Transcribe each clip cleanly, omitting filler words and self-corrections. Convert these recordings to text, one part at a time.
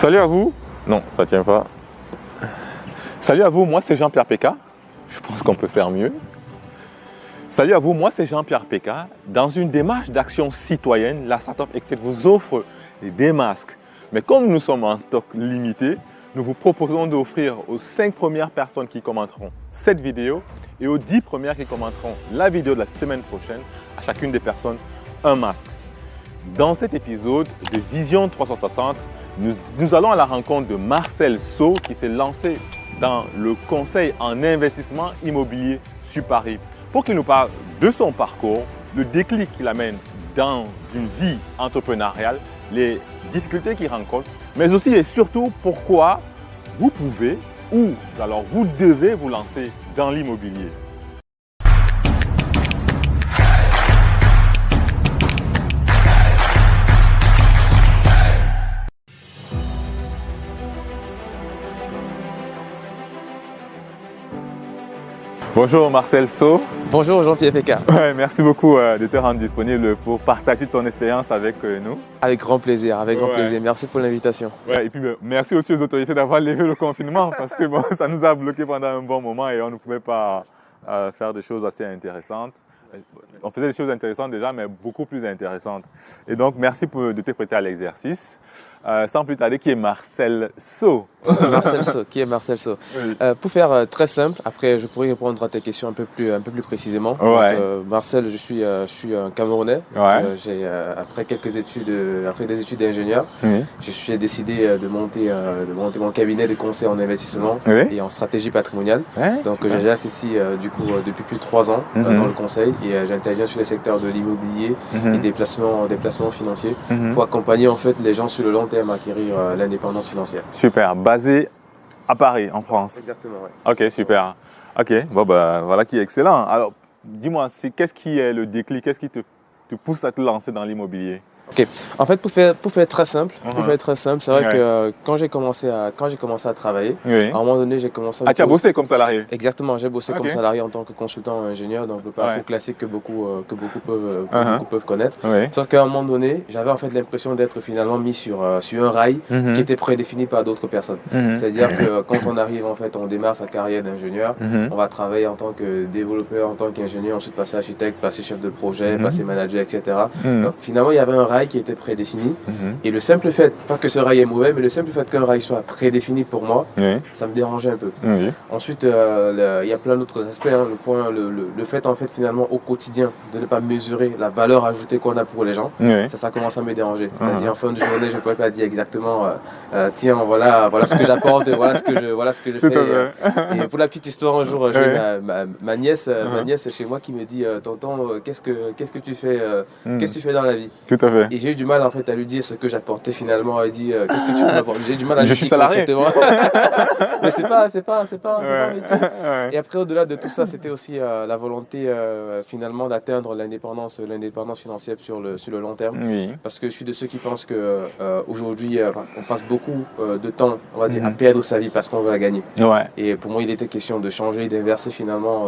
Salut à vous. Non, ça tient pas. Salut à vous, moi c'est Jean-Pierre Péka. Je pense qu'on peut faire mieux. Salut à vous, moi c'est Jean-Pierre Péka. Dans une démarche d'action citoyenne, la Startup Excel vous offre des masques. Mais comme nous sommes en stock limité, nous vous proposons d'offrir aux 5 premières personnes qui commenteront cette vidéo et aux 10 premières qui commenteront la vidéo de la semaine prochaine, à chacune des personnes, un masque. Dans cet épisode de Vision 360, nous allons à la rencontre de Marcel Saut qui s'est lancé dans le conseil en investissement immobilier sur Paris pour qu'il nous parle de son parcours, le déclic qu'il amène dans une vie entrepreneuriale, les difficultés qu'il rencontre, mais aussi et surtout pourquoi vous pouvez ou alors vous devez vous lancer dans l'immobilier. Bonjour Marcel Saut. Bonjour Jean-Pierre Péka. Ouais, merci beaucoup de te rendre disponible pour partager ton expérience avec nous. Avec grand plaisir, avec grand plaisir. Merci pour l'invitation. Ouais, et puis merci aussi aux autorités d'avoir levé le confinement parce que bon, ça nous a bloqué pendant un bon moment et on ne pouvait pas faire des choses assez intéressantes. On faisait des choses intéressantes déjà, mais beaucoup plus intéressantes. Et donc, merci de te prêter à l'exercice. Sans plus tarder, qui est Marcel Saut? Marcel Saut, qui est Marcel Saut? Oui. Pour faire très simple, après je pourrais répondre à tes questions un peu plus précisément. Ouais. Donc, Marcel, je suis un Camerounais. Ouais. Après des études d'ingénieur, Oui. je suis décidé de monter mon cabinet de conseil en investissement et en stratégie patrimoniale. Ouais, Donc super. j'ai associé depuis plus de 3 ans dans le conseil et j'interviens sur les secteurs de l'immobilier et des placements financiers pour accompagner en fait les gens sur le long terme à acquérir l'indépendance financière. Super. Basé à Paris, en France. Exactement, oui. Ok, super. Ok, bon, bah, voilà qui est excellent. Alors, dis-moi, qu'est-ce qui est le déclic? Qu'est-ce qui te pousse à te lancer dans l'immobilier? Ok. En fait, pour faire très simple, c'est vrai que quand j'ai commencé à travailler, Oui. à un moment donné, j'ai commencé à... Ah, tu as bossé comme salarié? Exactement, j'ai bossé comme Ok. salarié en tant que consultant ingénieur, donc le parcours classique que beaucoup peuvent connaître. Oui. Sauf qu'à un moment donné, j'avais en fait l'impression d'être finalement mis sur un rail qui était prédéfini par d'autres personnes. C'est-à-dire que quand on arrive, en fait, on démarre sa carrière d'ingénieur, on va travailler en tant que développeur, en tant qu'ingénieur, ensuite passer architecte, passer chef de projet, passer manager, etc. Donc, finalement, il y avait un rail qui était prédéfini. Et le simple fait, pas que ce rail est mauvais, mais le simple fait qu'un rail soit prédéfini pour moi, ça me dérangeait un peu. Oui. Ensuite, il y a plein d'autres aspects. Le fait, en fait, finalement, au quotidien, de ne pas mesurer la valeur ajoutée qu'on a pour les gens, Oui. ça commence à me déranger. C'est-à-dire, en fin de journée, je ne pourrais pas dire exactement, tiens, voilà ce que j'apporte, voilà ce que je Tout à fais. fait. Et pour la petite histoire, un jour, j'ai ma nièce chez moi qui me dit, tonton, qu'est-ce que tu fais, qu'est-ce que tu fais dans la vie? Tout à fait. Et j'ai eu du mal en fait à lui dire ce que j'apportais finalement. Elle dit qu'est-ce que tu peux m'apporter? J'ai eu du mal à lui Je dire suis salarié. concrètement. Mais c'est pas un métier. Ouais. Et après, au-delà de tout ça, c'était aussi la volonté finalement d'atteindre l'indépendance financière sur le long terme. Oui. Parce que je suis de ceux qui pensent que aujourd'hui, on passe beaucoup de temps, on va dire, à perdre sa vie parce qu'on veut la gagner. Ouais. Et pour moi, il était question de changer, d'inverser finalement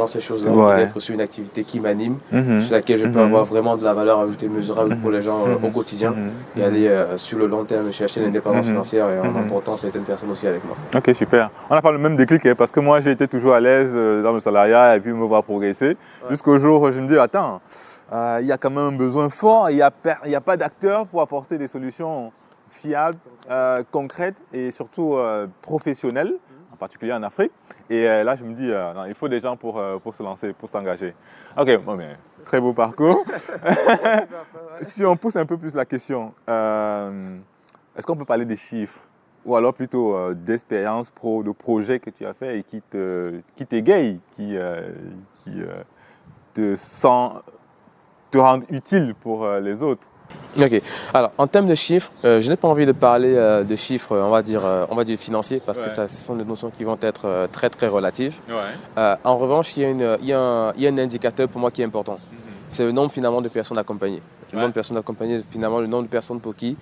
ces choses-là, Ouais. d'être sur une activité qui m'anime, sur laquelle je peux avoir vraiment de la valeur ajoutée mesurable pour les gens au quotidien et aller sur le long terme chercher l'indépendance financière et en emportant certaines personnes aussi avec moi. Ok, super. On n'a pas le même déclic parce que moi j'ai été toujours à l'aise dans le salariat et puis me voir progresser jusqu'au jour où je me dis attends, il y a quand même un besoin fort, il n'y a pas d'acteurs pour apporter des solutions fiables, concrètes et surtout professionnelles, en particulier en Afrique. Et là je me dis non, il faut des gens pour se lancer, pour s'engager. Ok, bon, mais très beau parcours. Si on pousse un peu plus la question, est-ce qu'on peut parler des chiffres? Ou alors plutôt d'expérience de projets que tu as fait et qui t'égayent, qui te rendent utile pour les autres. Ok. Alors, en termes de chiffres, je n'ai pas envie de parler de chiffres, on va dire financiers, parce que ce sont des notions qui vont être très très relatives. En revanche, il y a un indicateur pour moi qui est important. C'est le nombre finalement de personnes accompagnées. Le nombre de personnes accompagnées, finalement, le nombre de personnes pour qui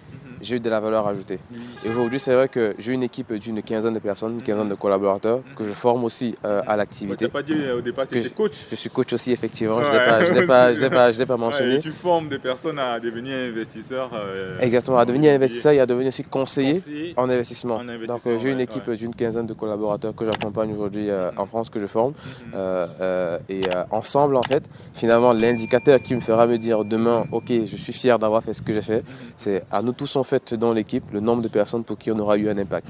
j'ai eu de la valeur ajoutée. Et aujourd'hui, c'est vrai que j'ai une équipe d'une quinzaine de personnes, une quinzaine de collaborateurs que je forme aussi à l'activité. Tu n'as pas dit au départ que tu étais coach. Je suis coach aussi, effectivement. Ouais, je l'ai pas mentionné. Ouais, et tu formes des personnes à devenir investisseurs. Exactement, à devenir investisseur et à devenir aussi conseiller en investissement. Donc, j'ai une équipe d'une quinzaine de collaborateurs que j'accompagne aujourd'hui en France, que je forme. Et ensemble, en fait, finalement, l'indicateur qui me fera me dire demain, OK, je suis fier d'avoir fait ce que j'ai fait, c'est à nous tous, en fait, dans l'équipe, le nombre de personnes pour qui on aura eu un impact.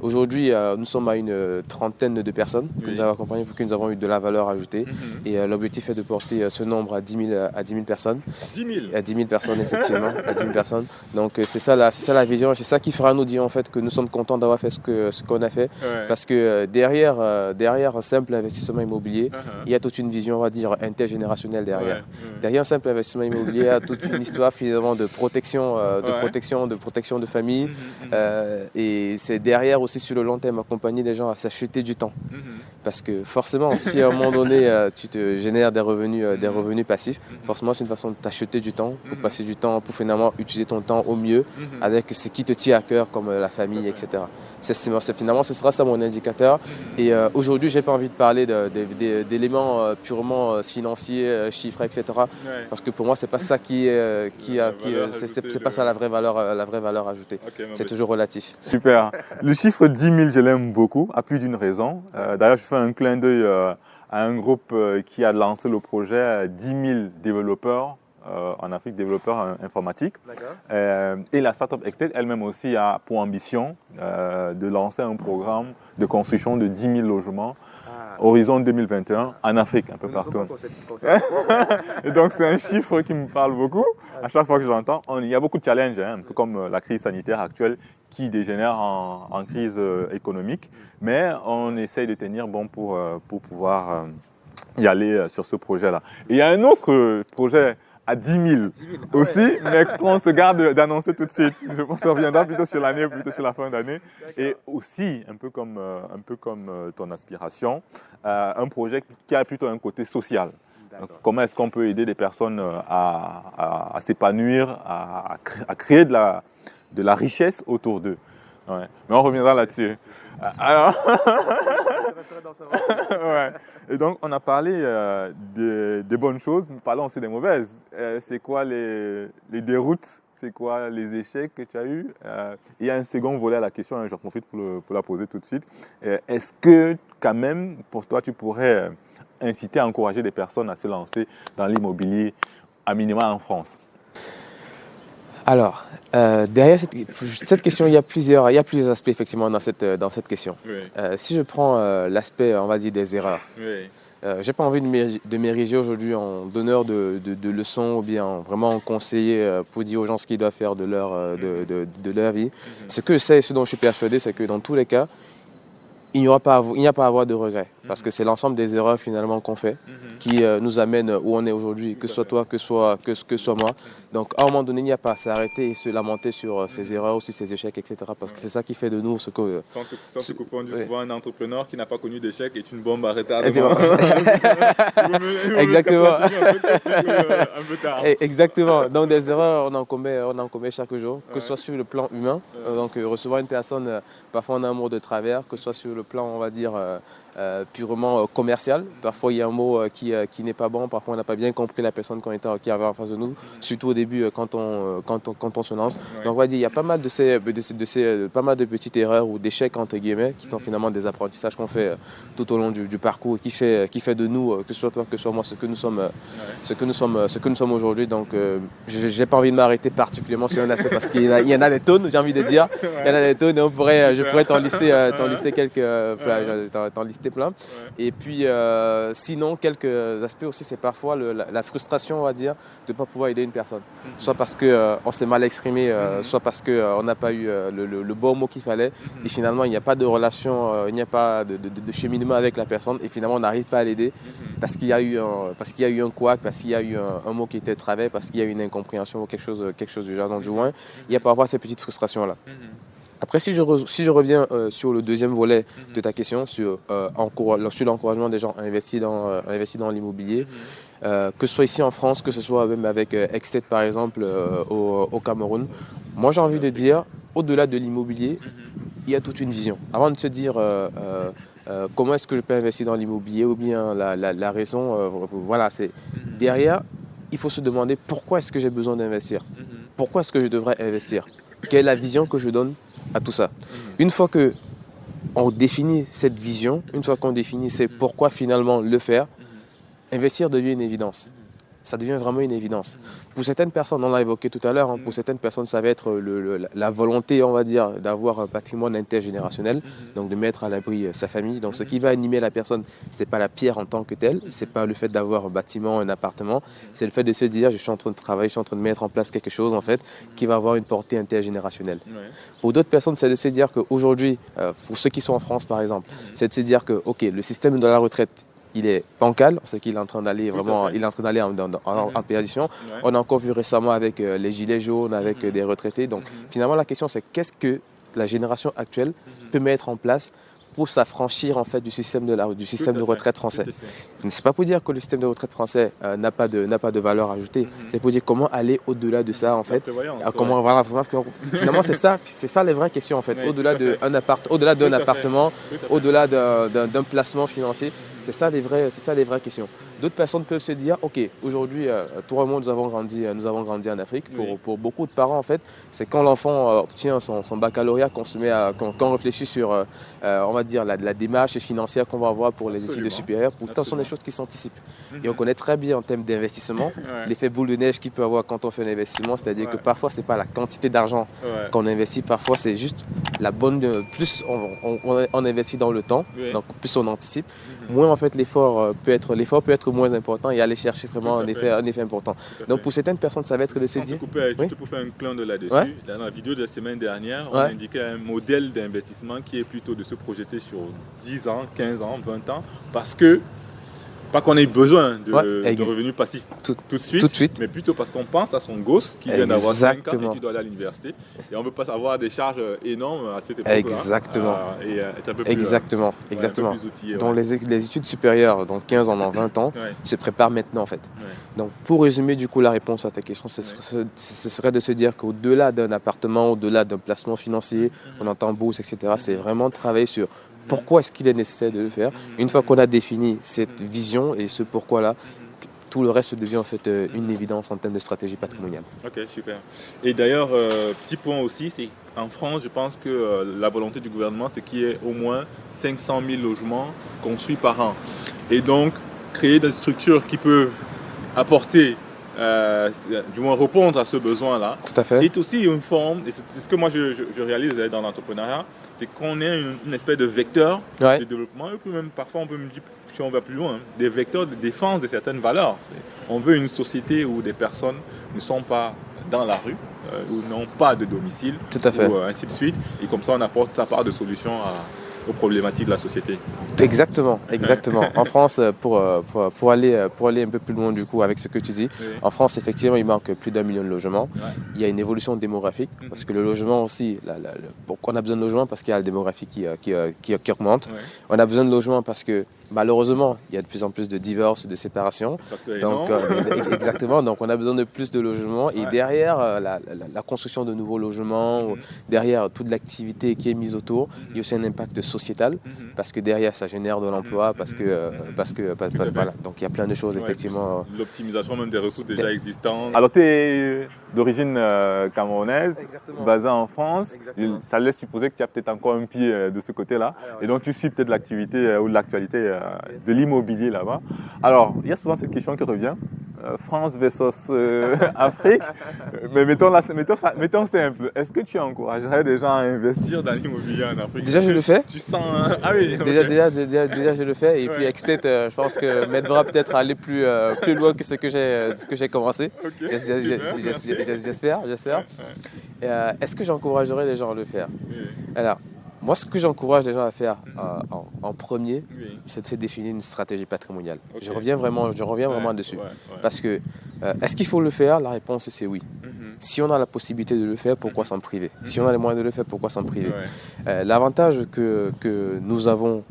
Aujourd'hui, nous sommes à une trentaine de personnes que nous avons accompagnées pour qui nous avons eu de la valeur ajoutée. Et l'objectif est de porter ce nombre à 10 000 personnes. 10 000 À 10 000 personnes, effectivement. À 10 000 personnes. Donc, c'est ça la vision. C'est ça qui fera nous dire, en fait, que nous sommes contents d'avoir fait ce qu'on a fait. Parce que derrière un simple investissement immobilier, il y a toute une vision, on va dire, intergénérationnelle derrière. Derrière un simple investissement immobilier, il y a toute une histoire, finalement, de protection, de famille. Et c'est derrière aussi, sur le long terme, accompagner les gens à s'acheter du temps. Parce que forcément, si à un moment donné, tu te génères des revenus passifs, forcément, c'est une façon de t'acheter du temps, pour passer du temps, pour finalement utiliser ton temps au mieux avec ce qui te tient à cœur, comme la famille, etc. Finalement, ce sera ça mon indicateur. Et aujourd'hui, je n'ai pas envie de parler d'éléments purement financiers, chiffrés, etc. Parce que pour moi, ce n'est pas ça c'est pas ça la vraie valeur ajoutée. C'est toujours relatif. Super. Le chiffre 10 000, je l'aime beaucoup, à plus d'une raison. D'ailleurs, je fais un clin d'œil à un groupe qui a lancé le projet 10 000 développeurs en Afrique, développeurs informatiques. Et la Startup Estate elle-même aussi a pour ambition de lancer un programme de construction de 10 000 logements horizon 2021 en Afrique, un peu partout. Et donc c'est un chiffre qui me parle beaucoup. À chaque fois que je l'entends, il y a beaucoup de challenges, un peu comme la crise sanitaire actuelle qui dégénère en crise économique. Mais on essaye de tenir bon pour pouvoir y aller sur ce projet-là. Et il y a un autre projet à 10 000 aussi, mais qu'on se garde d'annoncer tout de suite. Je pense qu'on reviendra plutôt sur l'année, plutôt sur la fin d'année. Et aussi, un peu comme ton aspiration, un projet qui a plutôt un côté social. Donc, comment est-ce qu'on peut aider des personnes à s'épanouir, à créer de la richesse autour d'eux. Ouais. Mais on reviendra là-dessus. Alors, ouais. Et donc, on a parlé des bonnes choses, mais parlons aussi des mauvaises. C'est quoi les déroutes? C'est quoi les échecs que tu as eus? Il y a un second volet à la question, j'en profite pour la poser tout de suite. Est-ce que, quand même, pour toi, tu pourrais inciter à encourager des personnes à se lancer dans l'immobilier, à minima en France? Alors, derrière cette question, il y a plusieurs aspects effectivement dans cette question. Si je prends l'aspect, on va dire, des erreurs, j'ai pas envie de m'ériger aujourd'hui en donneur de leçons ou bien vraiment en conseiller pour dire aux gens ce qu'ils doivent faire de leur vie. Ce dont je suis persuadé, c'est que dans tous les cas, il n'y a pas à avoir de regrets. Parce que c'est l'ensemble des erreurs finalement qu'on fait qui nous amènent où on est aujourd'hui, que ce soit toi, que ce soit moi. Donc à un moment donné, il n'y a pas à s'arrêter et se lamenter sur ses erreurs, sur ses échecs, etc. Parce que c'est ça qui fait de nous ce que... Sans se couper, on dit souvent un entrepreneur qui n'a pas connu d'échec est une bombe à retardement. Exactement. Un peu tard. Exactement. Donc des erreurs, on en commet chaque jour, que ce soit sur le plan humain, donc recevoir une personne, parfois on a un mot de travers, que ce soit sur le plan, on va dire, purement commercial. Parfois il y a un mot qui n'est pas bon, parfois on n'a pas bien compris la personne qui avait en face de nous, surtout au début quand on se lance. Donc on va dire il y a pas mal pas mal de petites erreurs ou d'échecs entre guillemets qui sont finalement des apprentissages qu'on fait tout au long du parcours, qui fait de nous, que ce soit toi, que ce soit moi, ce que nous sommes aujourd'hui. Donc j'ai pas envie de m'arrêter particulièrement sur un aspect parce qu'il y en a des tonnes, j'ai envie de dire. Il y en a des tonnes et je pourrais t'en lister quelques plein. Et puis sinon quelques aspects aussi, c'est parfois la frustration, on va dire, de ne pas pouvoir aider une personne. Soit parce qu'on s'est mal exprimé, soit parce qu'on n'a pas eu le bon mot qu'il fallait. Et finalement, il n'y a pas de relation, il n'y a pas de cheminement avec la personne. Et finalement, on n'arrive pas à l'aider parce qu'il y a eu un couac, parce qu'il y a eu un mot qui était travé, parce qu'il y a eu une incompréhension ou quelque chose du genre. Donc, du moins, il y a parfois ces petites frustrations-là. Après, si je reviens sur le deuxième volet de ta question, sur l'encouragement des gens à investir dans l'immobilier, que ce soit ici en France, que ce soit même avec Exted par exemple au Cameroun. Moi j'ai envie de dire, au-delà de l'immobilier, il y a toute une vision. Avant de se dire comment est-ce que je peux investir dans l'immobilier ou bien la raison, voilà, c'est derrière, il faut se demander pourquoi est-ce que j'ai besoin d'investir, pourquoi est-ce que je devrais investir, quelle est la vision que je donne à tout ça. Une fois que on définit cette vision, une fois qu'on définit c'est pourquoi finalement le faire, investir devient une évidence. Ça devient vraiment une évidence. Pour certaines personnes, on l'a évoqué tout à l'heure, pour certaines personnes, ça va être la volonté, on va dire, d'avoir un patrimoine intergénérationnel, donc de mettre à l'abri sa famille. Donc ce qui va animer la personne, ce n'est pas la pierre en tant que telle, ce n'est pas le fait d'avoir un bâtiment, un appartement, c'est le fait de se dire, je suis en train de travailler, je suis en train de mettre en place quelque chose, en fait, qui va avoir une portée intergénérationnelle. Pour d'autres personnes, c'est de se dire qu'aujourd'hui, pour ceux qui sont en France, par exemple, c'est de se dire que, OK, le système de la retraite, il est bancal, c'est qu'il est en train d'aller vraiment, il est en train d'aller en perdition. On a encore vu récemment avec les gilets jaunes, avec des retraités. Donc finalement la question c'est qu'est-ce que la génération actuelle peut mettre en place pour s'affranchir en fait du système de retraite français. C'est pas pour dire que le système de retraite français n'a pas de valeur ajoutée. C'est pour dire comment aller au-delà de ça en fait. Comment voilà, finalement c'est ça les vraies questions en fait. Au-delà d'un appartement, au-delà d'un placement financier, c'est ça les vraies questions. D'autres personnes peuvent se dire ok, aujourd'hui tout le monde nous avons grandi en Afrique. Pour beaucoup de parents en fait, c'est quand l'enfant obtient son baccalauréat qu'on se met quand on réfléchit sur on va dire la démarche financière qu'on va avoir pour les études supérieures. Pourtant, ce sont des choses qui s'anticipent. Et on connaît très bien en termes d'investissement l'effet boule de neige qu'il peut avoir quand on fait un investissement, c'est-à-dire que parfois ce n'est pas la quantité d'argent qu'on investit, parfois c'est juste la bonne plus on investit dans le temps, donc plus on anticipe, moins en fait l'effort peut être moins important et aller chercher vraiment un effet important. Donc pour certaines personnes, ça va être de se dire... Juste pour faire un clin d'œil là-dessus, dans la vidéo de la semaine dernière, on indiquait un modèle d'investissement qui est plutôt de se projeter sur 10 ans, 15 ans, 20 ans, parce que, pas qu'on ait besoin de revenus passifs tout de suite, mais plutôt parce qu'on pense à son gosse qui vient d'avoir 5 ans et qui doit aller à l'université. Et on ne veut pas avoir des charges énormes à cette époque-là. Exactement. Et être un peu plus, exactement. Un peu plus outillé. Donc les études supérieures, dans 15 ans, dans 20 ans, se préparent maintenant en fait. Donc pour résumer du coup la réponse à ta question, ce serait de se dire qu'au-delà d'un appartement, au-delà d'un placement financier, on entend bourse, etc., c'est vraiment travailler sur pourquoi est-ce qu'il est nécessaire de le faire. Une fois qu'on a défini cette vision et ce pourquoi-là, tout le reste devient en fait une évidence en termes de stratégie patrimoniale. Ok, super. Et d'ailleurs, petit point aussi, c'est en France, je pense que la volonté du gouvernement, c'est qu'il y ait au moins 500 000 logements construits par an. Et donc, créer des structures qui peuvent apporter, du moins répondre à ce besoin-là, tout à fait, est aussi une forme, et c'est ce que moi je réalise dans l'entrepreneuriat, c'est qu'on est une espèce de vecteur de développement, et puis même parfois on peut me dire, si on va plus loin, des vecteurs de défense de certaines valeurs. On veut une société où des personnes ne sont pas dans la rue, ou n'ont pas de domicile, tout à fait, ou ainsi de suite, et comme ça on apporte sa part de solution aux problématiques de la société. Exactement. En France, pour aller un peu plus loin du coup avec ce que tu dis, en France effectivement il manque plus d'1 million de logements. Il y a une évolution démographique parce que le logement aussi, pourquoi on a besoin de logements? Parce qu'il y a la démographie qui augmente. On a besoin de logements parce que malheureusement il y a de plus en plus de divorces, de séparations. Donc exactement. Donc on a besoin de plus de logements et derrière la construction de nouveaux logements, derrière toute l'activité qui est mise autour, il y a aussi un impact sociétal, parce que derrière ça génère de l'emploi, parce que voilà, donc il y a plein de choses effectivement. L'optimisation même des ressources déjà existantes. Alors tu es d'origine camerounaise, basée en France, ça laisse supposer que tu as peut-être encore un pied de ce côté-là, et donc tu suis peut-être l'activité ou l'actualité de l'immobilier là-bas. Alors il y a souvent cette question qui revient, France versus Afrique, mais mettons simple, est-ce que tu encouragerais des gens à investir dans l'immobilier en Afrique? Déjà je le fais. Tu sens ah oui, déjà je le fais, et puis Exted, je pense que m'aidera peut-être à aller plus loin que ce que j'ai commencé. J'espère. Est-ce que j'encouragerais les gens à le faire? Alors moi, ce que j'encourage les gens à faire en premier, c'est de se définir une stratégie patrimoniale. Je reviens vraiment dessus. Parce que, est-ce qu'il faut le faire? La réponse, c'est oui. Si on a la possibilité de le faire, pourquoi s'en priver? Si on a les moyens de le faire, pourquoi s'en priver? L'avantage que nous avons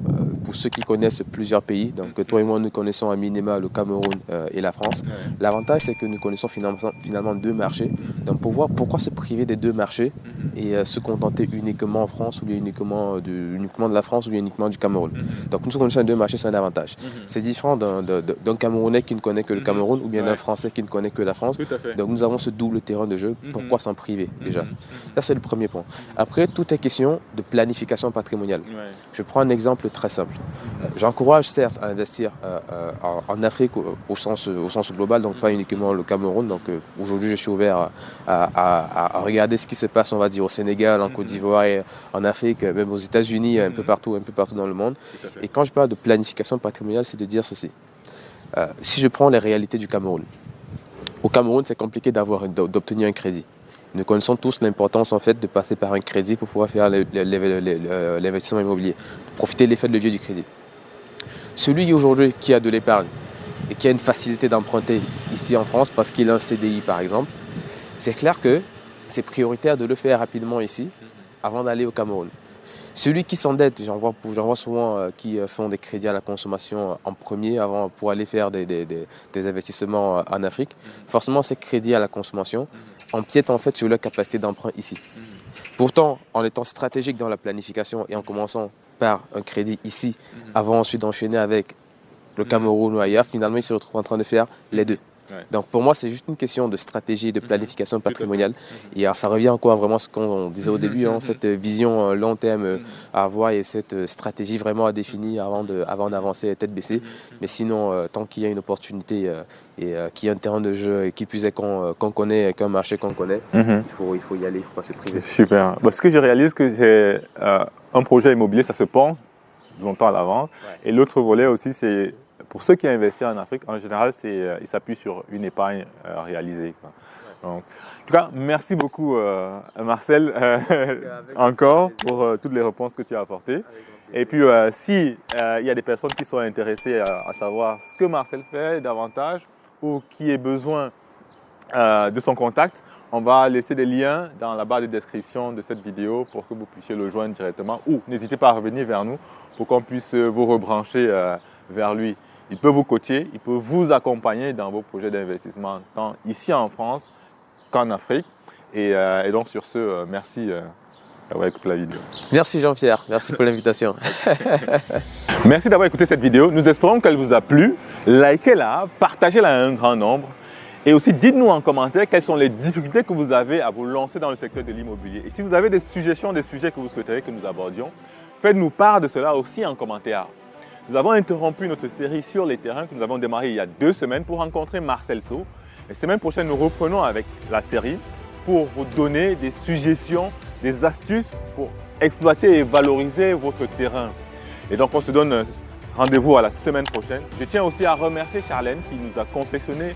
pour ceux qui connaissent plusieurs pays, donc toi et moi nous connaissons à minima le Cameroun et la France. L'avantage c'est que nous connaissons finalement deux marchés. Donc pour voir pourquoi se priver des deux marchés et se contenter uniquement en France ou bien uniquement de la France ou bien uniquement du Cameroun. Donc nous connaissons les deux marchés, c'est un avantage. C'est différent d'un Camerounais qui ne connaît que le Cameroun ou bien d'un Français qui ne connaît que la France. Donc nous avons ce double terrain de jeu. Pourquoi s'en priver déjà? Ça c'est le premier point. Après, tout est question de planification patrimoniale. Je prends un exemple très simple. J'encourage certes à investir en Afrique au sens global, donc pas uniquement le Cameroun. Donc aujourd'hui je suis ouvert à regarder ce qui se passe, on va dire, au Sénégal, en Côte d'Ivoire, en Afrique, même aux États-Unis, un peu partout dans le monde. Et quand je parle de planification patrimoniale, c'est de dire ceci. Si je prends les réalités du Cameroun, au Cameroun, c'est compliqué d'obtenir un crédit. Nous connaissons tous l'importance en fait de passer par un crédit pour pouvoir faire l'investissement immobilier, profiter de l'effet de levier du crédit. Celui aujourd'hui qui a de l'épargne et qui a une facilité d'emprunter ici en France parce qu'il a un CDI par exemple, c'est clair que c'est prioritaire de le faire rapidement ici avant d'aller au Cameroun. Celui qui s'endette, j'en vois souvent qui font des crédits à la consommation en premier avant pour aller faire des investissements en Afrique. Forcément, ces crédits à la consommation empiètent en fait sur leur capacité d'emprunt ici. Pourtant, en étant stratégique dans la planification et en commençant par un crédit ici, avant ensuite d'enchaîner avec le Cameroun ou ailleurs, finalement, ils se retrouvent en train de faire les deux. Donc pour moi, c'est juste une question de stratégie et de planification patrimoniale. Et alors, ça revient encore vraiment à ce qu'on disait au début, cette vision long terme à avoir et cette stratégie vraiment à définir avant d'avancer tête baissée. Mais sinon, tant qu'il y a une opportunité et qu'il y a un terrain de jeu et qui puisse être qu'on connaît, qu'un marché qu'on connaît, il faut y aller, il ne faut pas se priver. Super. Parce que je réalise que c'est un projet immobilier, ça se pense longtemps à l'avance. Et l'autre volet aussi, c'est pour ceux qui investissent en Afrique, en général, ils s'appuient sur une épargne réalisée. Donc, en tout cas, merci beaucoup Marcel encore pour toutes les réponses que tu as apportées. Et puis, s'il y a des personnes qui sont intéressées à savoir ce que Marcel fait davantage ou qui aient besoin de son contact, on va laisser des liens dans la barre de description de cette vidéo pour que vous puissiez le joindre directement ou n'hésitez pas à revenir vers nous pour qu'on puisse vous rebrancher vers lui. Il peut vous coacher, il peut vous accompagner dans vos projets d'investissement, tant ici en France qu'en Afrique. Et donc sur ce, merci d'avoir écouté la vidéo. Merci Jean-Pierre, merci pour l'invitation. Merci d'avoir écouté cette vidéo. Nous espérons qu'elle vous a plu. Likez-la, partagez-la à un grand nombre. Et aussi, dites-nous en commentaire quelles sont les difficultés que vous avez à vous lancer dans le secteur de l'immobilier. Et si vous avez des suggestions, des sujets que vous souhaiteriez que nous abordions, faites-nous part de cela aussi en commentaire. Nous avons interrompu notre série sur les terrains que nous avons démarré il y a 2 semaines pour rencontrer Marcel Sow. La semaine prochaine, nous reprenons avec la série pour vous donner des suggestions, des astuces pour exploiter et valoriser votre terrain. Et donc, on se donne rendez-vous à la semaine prochaine. Je tiens aussi à remercier Charlène qui nous a confectionné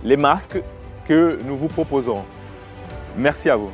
les masques que nous vous proposons. Merci à vous.